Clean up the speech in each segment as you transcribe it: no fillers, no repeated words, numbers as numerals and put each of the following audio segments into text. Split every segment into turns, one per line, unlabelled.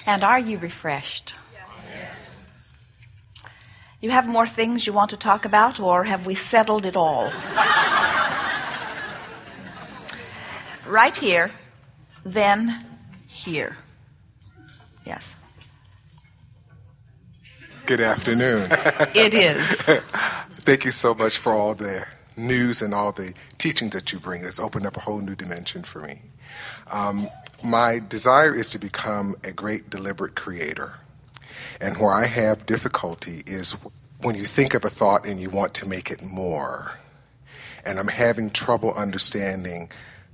And are you refreshed? Yes. You have more things you want to talk about, or have we settled it all? Right here, then here. Yes.
Good afternoon.
It is.
Thank you so much for all the news and all the teachings that you bring. It's opened up a whole new dimension for me. My desire is to become a great deliberate creator. And where I have difficulty is when you think of a thought and you want to make it more. And I'm having trouble understanding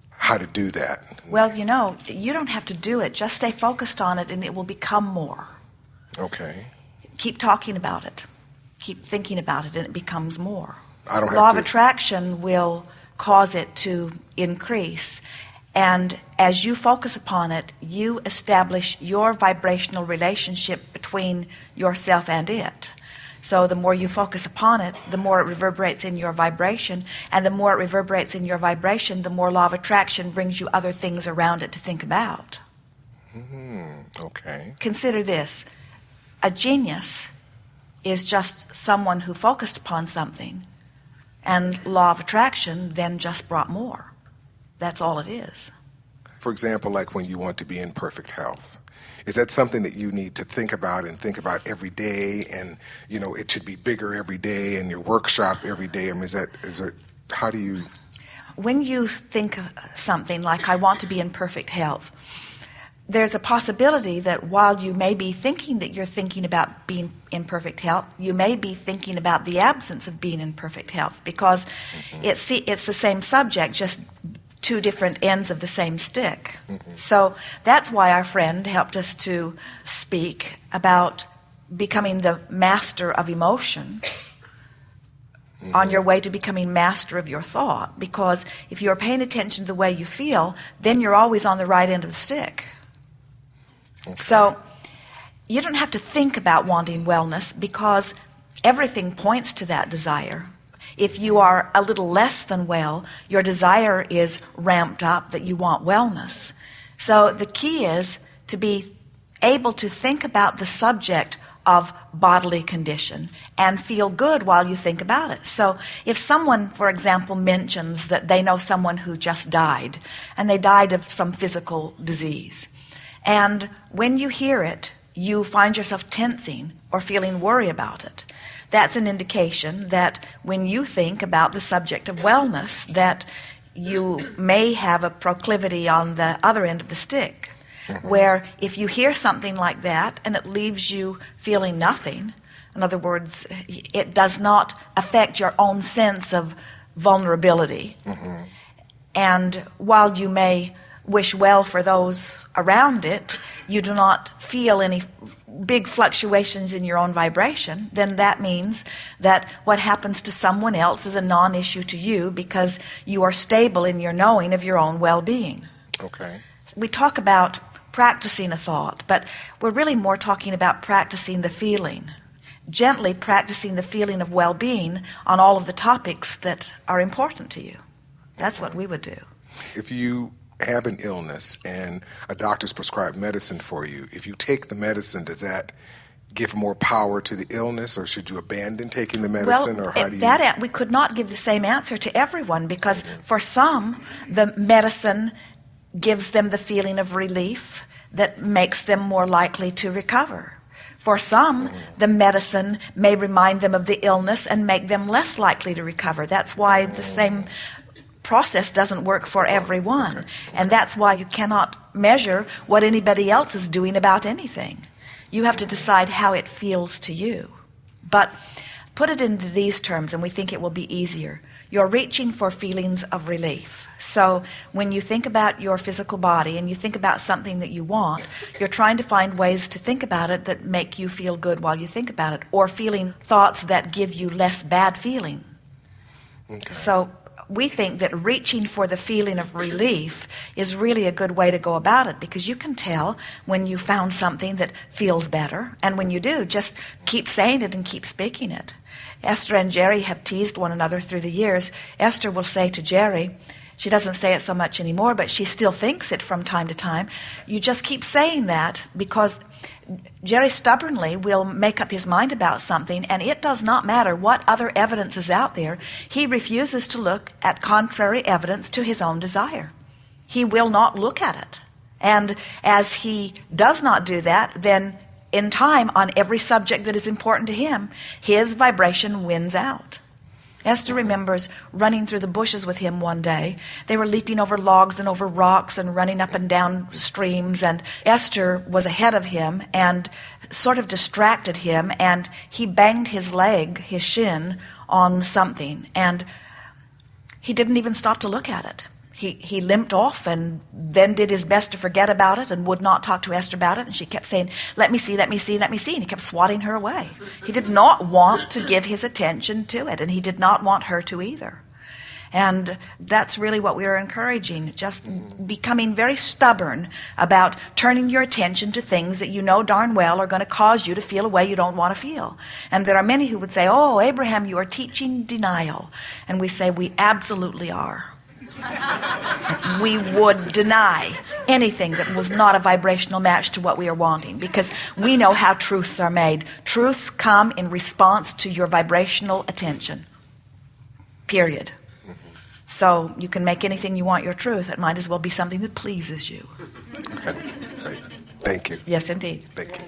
how to do that.
Well, you know, you don't have to do it. Just stay focused on it and it will become more.
Okay.
Keep talking about it. Keep thinking about it and it becomes more.
I don't have
Law
to...
of attraction will cause it to increase. And as you focus upon it, you establish your vibrational relationship between yourself and it. So the more you focus upon it, the more it reverberates in your vibration. And the more it reverberates in your vibration, the more law of attraction brings you other things around it to think about.
Okay.
Consider this. A genius is just someone who focused upon something. And law of attraction then just brought more. That's all it is.
For example, like when you want to be in perfect health. Is that something that you need to think about every day, and you know it should be bigger every day, and your workshop every day? I mean, how do you?
When you think of something like I want to be in perfect health, there's a possibility that while you may be thinking that you're thinking about being in perfect health, you may be thinking about the absence of being in perfect health, because it's the same subject, just two different ends of the same stick. So that's why our friend helped us to speak about becoming the master of emotion on your way to becoming master of your thought. Because if you're paying attention to the way you feel, then you're always on the right end of the stick. Okay. So you don't have to think about wanting wellness, because everything points to that desire. If you are a little less than well, your desire is ramped up that you want wellness. So the key is to be able to think about the subject of bodily condition and feel good while you think about it. So if someone, for example, mentions that they know someone who just died, and they died of some physical disease, and when you hear it, you find yourself tensing or feeling worry about it, that's an indication that when you think about the subject of wellness, that you may have a proclivity on the other end of the stick, where if you hear something like that and it leaves you feeling nothing, in other words, it does not affect your own sense of vulnerability. And while you may wish well for those around it, you do not feel any big fluctuations in your own vibration, then that means that what happens to someone else is a non-issue to you, because you are stable in your knowing of your own well-being.
Okay.
We talk about practicing a thought, but we're really more talking about practicing the feeling. Gently practicing the feeling of well-being on all of the topics that are important to you. That's what we would do.
If you have an illness and a doctor's prescribed medicine for you, if you take the medicine, does that give more power to the illness, or should you abandon taking the medicine?
Well,
or how do you...
we could not give the same answer to everyone, because for some, the medicine gives them the feeling of relief that makes them more likely to recover. For some, the medicine may remind them of the illness and make them less likely to recover. That's why the same process doesn't work for everyone. And that's why you cannot measure what anybody else is doing about anything. You have to decide how it feels to you. But put it into these terms and we think it will be easier. You're reaching for feelings of relief. So when you think about your physical body and you think about something that you want, you're trying to find ways to think about it that make you feel good while you think about it, or feeling thoughts that give you less bad feeling. Okay. So we think that reaching for the feeling of relief is really a good way to go about it, because you can tell when you found something that feels better, and when you do, just keep saying it and keep speaking it. Esther and Jerry have teased one another through the years. Esther will say to Jerry, she doesn't say it so much anymore, but she still thinks it from time to time, you just keep saying that, because Jerry stubbornly will make up his mind about something, and it does not matter what other evidence is out there. He refuses to look at contrary evidence to his own desire. He will not look at it. And as he does not do that, then in time, on every subject that is important to him, his vibration wins out. Esther remembers running through the bushes with him one day. They were leaping over logs and over rocks and running up and down streams, and Esther was ahead of him and sort of distracted him, and he banged his leg, his shin, on something, and he didn't even stop to look at it. He limped off and then did his best to forget about it and would not talk to Esther about it. And she kept saying, let me see, let me see, let me see. And he kept swatting her away. He did not want to give his attention to it, and he did not want her to either. And that's really what we are encouraging, just becoming very stubborn about turning your attention to things that you know darn well are going to cause you to feel a way you don't want to feel. And there are many who would say, oh, Abraham, you are teaching denial. And we say, we absolutely are. We would deny anything that was not a vibrational match to what we are wanting, because we know how truths are made. Truths come in response to your vibrational attention. Period. So you can make anything you want your truth. It might as well be something that pleases you.
Okay. Great. Thank you.
Yes, indeed.
Thank you.